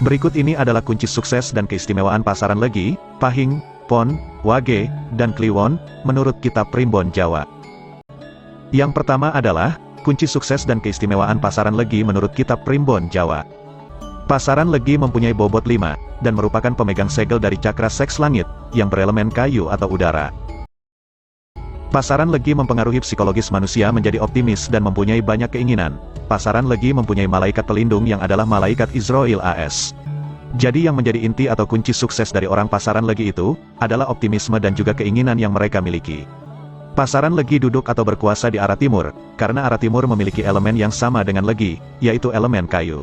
Berikut ini adalah kunci sukses dan keistimewaan pasaran Legi, Pahing, Pon, Wage, dan Kliwon, menurut kitab Primbon Jawa. Yang pertama adalah, kunci sukses dan keistimewaan pasaran Legi menurut kitab Primbon Jawa. Pasaran Legi mempunyai bobot 5, dan merupakan pemegang segel dari cakra seks langit, yang berelemen kayu atau udara. Pasaran Legi mempengaruhi psikologis manusia menjadi optimis dan mempunyai banyak keinginan. Pasaran Legi mempunyai malaikat pelindung yang adalah malaikat Izrail AS. Jadi yang menjadi inti atau kunci sukses dari orang pasaran Legi itu, adalah optimisme dan juga keinginan yang mereka miliki. Pasaran Legi duduk atau berkuasa di arah timur, karena arah timur memiliki elemen yang sama dengan Legi, yaitu elemen kayu.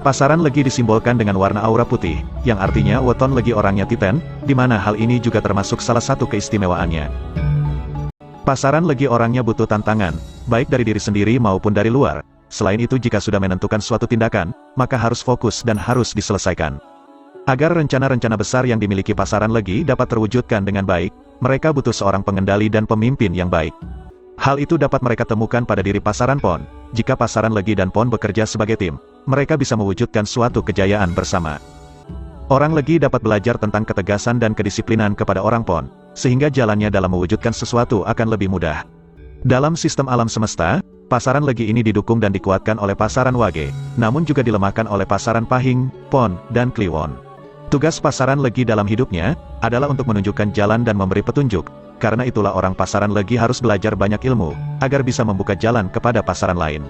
Pasaran Legi disimbolkan dengan warna aura putih, yang artinya weton Legi orangnya Titan, di mana hal ini juga termasuk salah satu keistimewaannya. Pasaran Legi orangnya butuh tantangan, baik dari diri sendiri maupun dari luar. Selain itu jika sudah menentukan suatu tindakan, maka harus fokus dan harus diselesaikan. Agar rencana-rencana besar yang dimiliki pasaran Legi dapat terwujudkan dengan baik, mereka butuh seorang pengendali dan pemimpin yang baik. Hal itu dapat mereka temukan pada diri pasaran Pon. Jika pasaran Legi dan Pon bekerja sebagai tim, mereka bisa mewujudkan suatu kejayaan bersama. Orang Legi dapat belajar tentang ketegasan dan kedisiplinan kepada orang Pon, sehingga jalannya dalam mewujudkan sesuatu akan lebih mudah. Dalam sistem alam semesta, pasaran Legi ini didukung dan dikuatkan oleh pasaran Wage, namun juga dilemahkan oleh pasaran Pahing, Pon, dan Kliwon. Tugas pasaran Legi dalam hidupnya, adalah untuk menunjukkan jalan dan memberi petunjuk, karena itulah orang pasaran Legi harus belajar banyak ilmu, agar bisa membuka jalan kepada pasaran lain.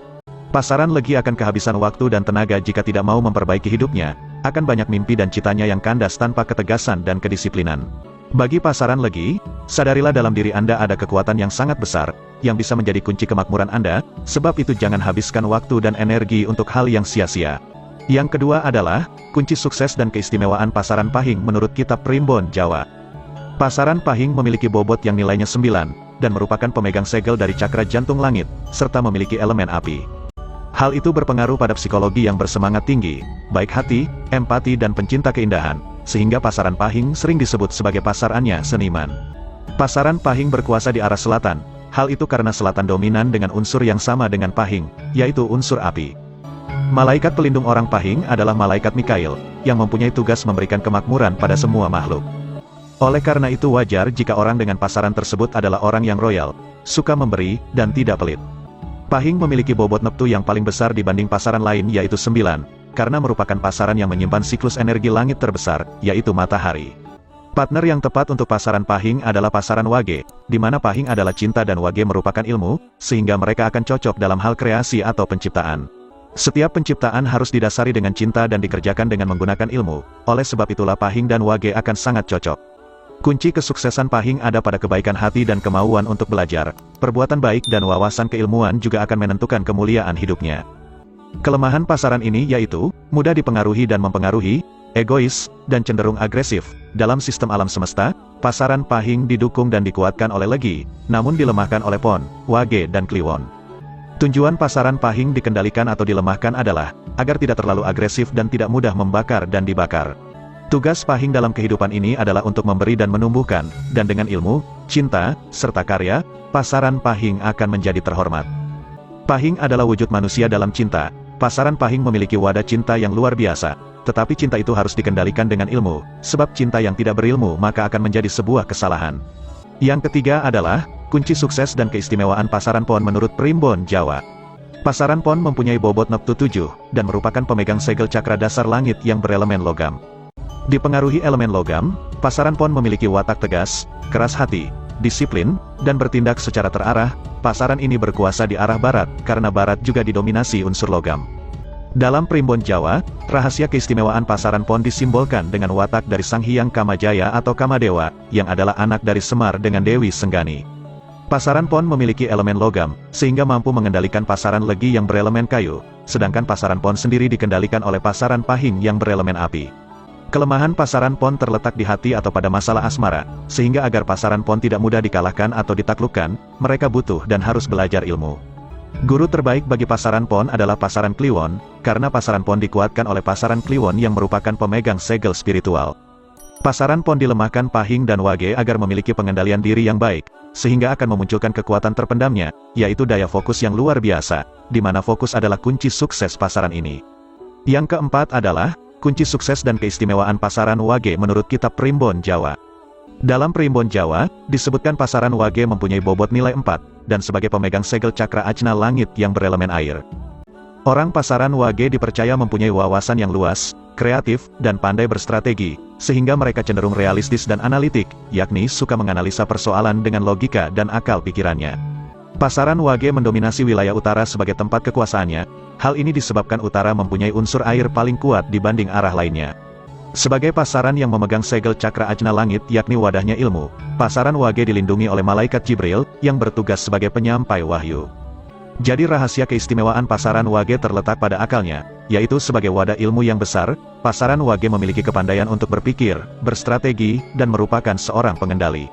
Pasaran Legi akan kehabisan waktu dan tenaga jika tidak mau memperbaiki hidupnya, akan banyak mimpi dan citanya yang kandas tanpa ketegasan dan kedisiplinan. Bagi pasaran Legi, sadarilah dalam diri Anda ada kekuatan yang sangat besar, yang bisa menjadi kunci kemakmuran Anda, sebab itu jangan habiskan waktu dan energi untuk hal yang sia-sia. Yang kedua adalah, kunci sukses dan keistimewaan pasaran Pahing menurut kitab Primbon Jawa. Pasaran Pahing memiliki bobot yang nilainya 9, dan merupakan pemegang segel dari cakra jantung langit, serta memiliki elemen api. Hal itu berpengaruh pada psikologi yang bersemangat tinggi, baik hati, empati dan pencinta keindahan, sehingga pasaran Pahing sering disebut sebagai pasarannya seniman. Pasaran Pahing berkuasa di arah selatan, hal itu karena selatan dominan dengan unsur yang sama dengan Pahing, yaitu unsur api. Malaikat pelindung orang Pahing adalah malaikat Mikail, yang mempunyai tugas memberikan kemakmuran pada semua makhluk. Oleh karena itu wajar jika orang dengan pasaran tersebut adalah orang yang royal, suka memberi, dan tidak pelit. Pahing memiliki bobot neptu yang paling besar dibanding pasaran lain yaitu 9, karena merupakan pasaran yang menyimpan siklus energi langit terbesar, yaitu matahari. Partner yang tepat untuk pasaran Pahing adalah pasaran Wage, di mana Pahing adalah cinta dan Wage merupakan ilmu, sehingga mereka akan cocok dalam hal kreasi atau penciptaan. Setiap penciptaan harus didasari dengan cinta dan dikerjakan dengan menggunakan ilmu, oleh sebab itulah Pahing dan Wage akan sangat cocok. Kunci kesuksesan Pahing ada pada kebaikan hati dan kemauan untuk belajar, perbuatan baik dan wawasan keilmuan juga akan menentukan kemuliaan hidupnya. Kelemahan pasaran ini yaitu, mudah dipengaruhi dan mempengaruhi, egois, dan cenderung agresif. Dalam sistem alam semesta, pasaran Pahing didukung dan dikuatkan oleh Legi, namun dilemahkan oleh Pon, Wage dan Kliwon. Tujuan pasaran Pahing dikendalikan atau dilemahkan adalah, agar tidak terlalu agresif dan tidak mudah membakar dan dibakar. Tugas Pahing dalam kehidupan ini adalah untuk memberi dan menumbuhkan, dan dengan ilmu, cinta, serta karya, pasaran Pahing akan menjadi terhormat. Pahing adalah wujud manusia dalam cinta. Pasaran Pahing memiliki wadah cinta yang luar biasa, tetapi cinta itu harus dikendalikan dengan ilmu, sebab cinta yang tidak berilmu maka akan menjadi sebuah kesalahan. Yang ketiga adalah, kunci sukses dan keistimewaan pasaran Pon menurut Primbon Jawa. Pasaran Pon mempunyai bobot neptu 7, dan merupakan pemegang segel cakra dasar langit yang berelemen logam. Dipengaruhi elemen logam, pasaran Pon memiliki watak tegas, keras hati, disiplin, dan bertindak secara terarah. Pasaran ini berkuasa di arah barat, karena barat juga didominasi unsur logam. Dalam Primbon Jawa, rahasia keistimewaan pasaran Pon disimbolkan dengan watak dari Sang Hyang Kamajaya atau Kamadewa, yang adalah anak dari Semar dengan Dewi Senggani. Pasaran Pon memiliki elemen logam, sehingga mampu mengendalikan pasaran Legi yang berelemen kayu, sedangkan pasaran Pon sendiri dikendalikan oleh pasaran Pahing yang berelemen api. Kelemahan pasaran Pon terletak di hati atau pada masalah asmara, sehingga agar pasaran Pon tidak mudah dikalahkan atau ditaklukkan, mereka butuh dan harus belajar ilmu. Guru terbaik bagi pasaran Pon adalah pasaran Kliwon, karena pasaran Pon dikuatkan oleh pasaran Kliwon yang merupakan pemegang segel spiritual. Pasaran Pon dilemahkan Pahing dan Wage agar memiliki pengendalian diri yang baik, sehingga akan memunculkan kekuatan terpendamnya, yaitu daya fokus yang luar biasa, di mana fokus adalah kunci sukses pasaran ini. Yang keempat adalah, kunci sukses dan keistimewaan pasaran Wage menurut kitab Primbon Jawa. Dalam Primbon Jawa, disebutkan pasaran Wage mempunyai bobot nilai 4, dan sebagai pemegang segel cakra ajna langit yang berelemen air. Orang pasaran Wage dipercaya mempunyai wawasan yang luas, kreatif, dan pandai berstrategi, sehingga mereka cenderung realistis dan analitik, yakni suka menganalisa persoalan dengan logika dan akal pikirannya. Pasaran Wage mendominasi wilayah utara sebagai tempat kekuasaannya, hal ini disebabkan utara mempunyai unsur air paling kuat dibanding arah lainnya. Sebagai pasaran yang memegang segel cakra ajna langit yakni wadahnya ilmu, pasaran Wage dilindungi oleh malaikat Jibril, yang bertugas sebagai penyampai wahyu. Jadi rahasia keistimewaan pasaran Wage terletak pada akalnya, yaitu sebagai wadah ilmu yang besar, pasaran Wage memiliki kepandaian untuk berpikir, berstrategi, dan merupakan seorang pengendali.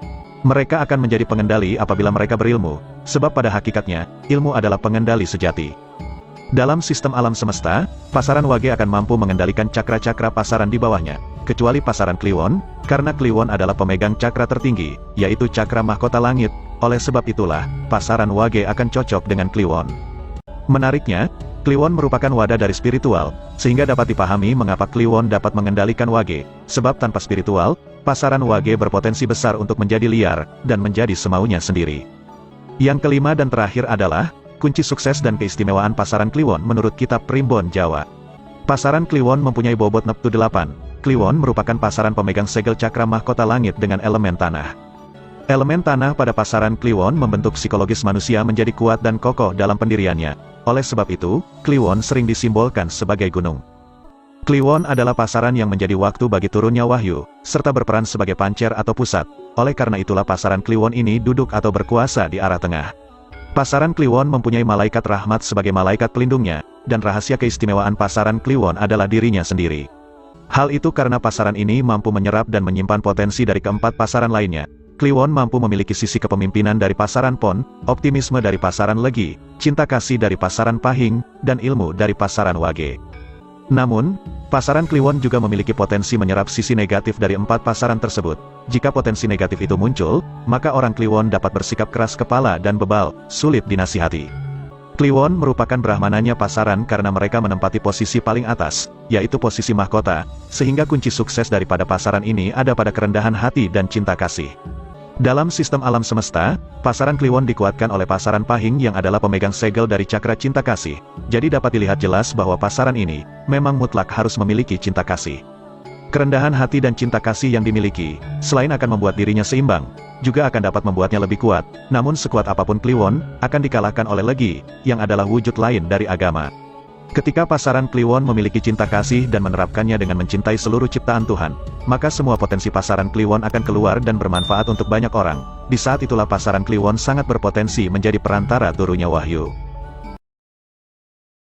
Mereka akan menjadi pengendali apabila mereka berilmu, sebab pada hakikatnya, ilmu adalah pengendali sejati. Dalam sistem alam semesta, pasaran Wage akan mampu mengendalikan cakra-cakra pasaran di bawahnya, kecuali pasaran Kliwon, karena Kliwon adalah pemegang cakra tertinggi, yaitu cakra mahkota langit. Oleh sebab itulah, pasaran Wage akan cocok dengan Kliwon. Menariknya, Kliwon merupakan wadah dari spiritual, sehingga dapat dipahami mengapa Kliwon dapat mengendalikan Wage, sebab tanpa spiritual, pasaran Wage berpotensi besar untuk menjadi liar, dan menjadi semaunya sendiri. Yang kelima dan terakhir adalah, kunci sukses dan keistimewaan pasaran Kliwon menurut kitab Primbon Jawa. Pasaran Kliwon mempunyai bobot neptu 8. Kliwon merupakan pasaran pemegang segel cakra mahkota langit dengan elemen tanah. Elemen tanah pada pasaran Kliwon membentuk psikologis manusia menjadi kuat dan kokoh dalam pendiriannya. Oleh sebab itu, Kliwon sering disimbolkan sebagai gunung. Kliwon adalah pasaran yang menjadi waktu bagi turunnya wahyu, serta berperan sebagai pancer atau pusat. Oleh karena itulah pasaran Kliwon ini duduk atau berkuasa di arah tengah. Pasaran Kliwon mempunyai malaikat rahmat sebagai malaikat pelindungnya, dan rahasia keistimewaan pasaran Kliwon adalah dirinya sendiri. Hal itu karena pasaran ini mampu menyerap dan menyimpan potensi dari keempat pasaran lainnya. Kliwon mampu memiliki sisi kepemimpinan dari pasaran Pon, optimisme dari pasaran Legi, cinta kasih dari pasaran Pahing, dan ilmu dari pasaran Wage. Namun, pasaran Kliwon juga memiliki potensi menyerap sisi negatif dari 4 pasaran tersebut. Jika potensi negatif itu muncul, maka orang Kliwon dapat bersikap keras kepala dan bebal, sulit dinasihati. Kliwon merupakan brahmananya pasaran karena mereka menempati posisi paling atas, yaitu posisi mahkota, sehingga kunci sukses daripada pasaran ini ada pada kerendahan hati dan cinta kasih. Dalam sistem alam semesta, pasaran Kliwon dikuatkan oleh pasaran Pahing yang adalah pemegang segel dari cakra cinta kasih. Jadi dapat dilihat jelas bahwa pasaran ini, memang mutlak harus memiliki cinta kasih. Kerendahan hati dan cinta kasih yang dimiliki, selain akan membuat dirinya seimbang, juga akan dapat membuatnya lebih kuat. Namun sekuat apapun Kliwon, akan dikalahkan oleh Legi, yang adalah wujud lain dari agama. Ketika pasaran Kliwon memiliki cinta kasih dan menerapkannya dengan mencintai seluruh ciptaan Tuhan, maka semua potensi pasaran Kliwon akan keluar dan bermanfaat untuk banyak orang. Di saat itulah pasaran Kliwon sangat berpotensi menjadi perantara turunnya wahyu.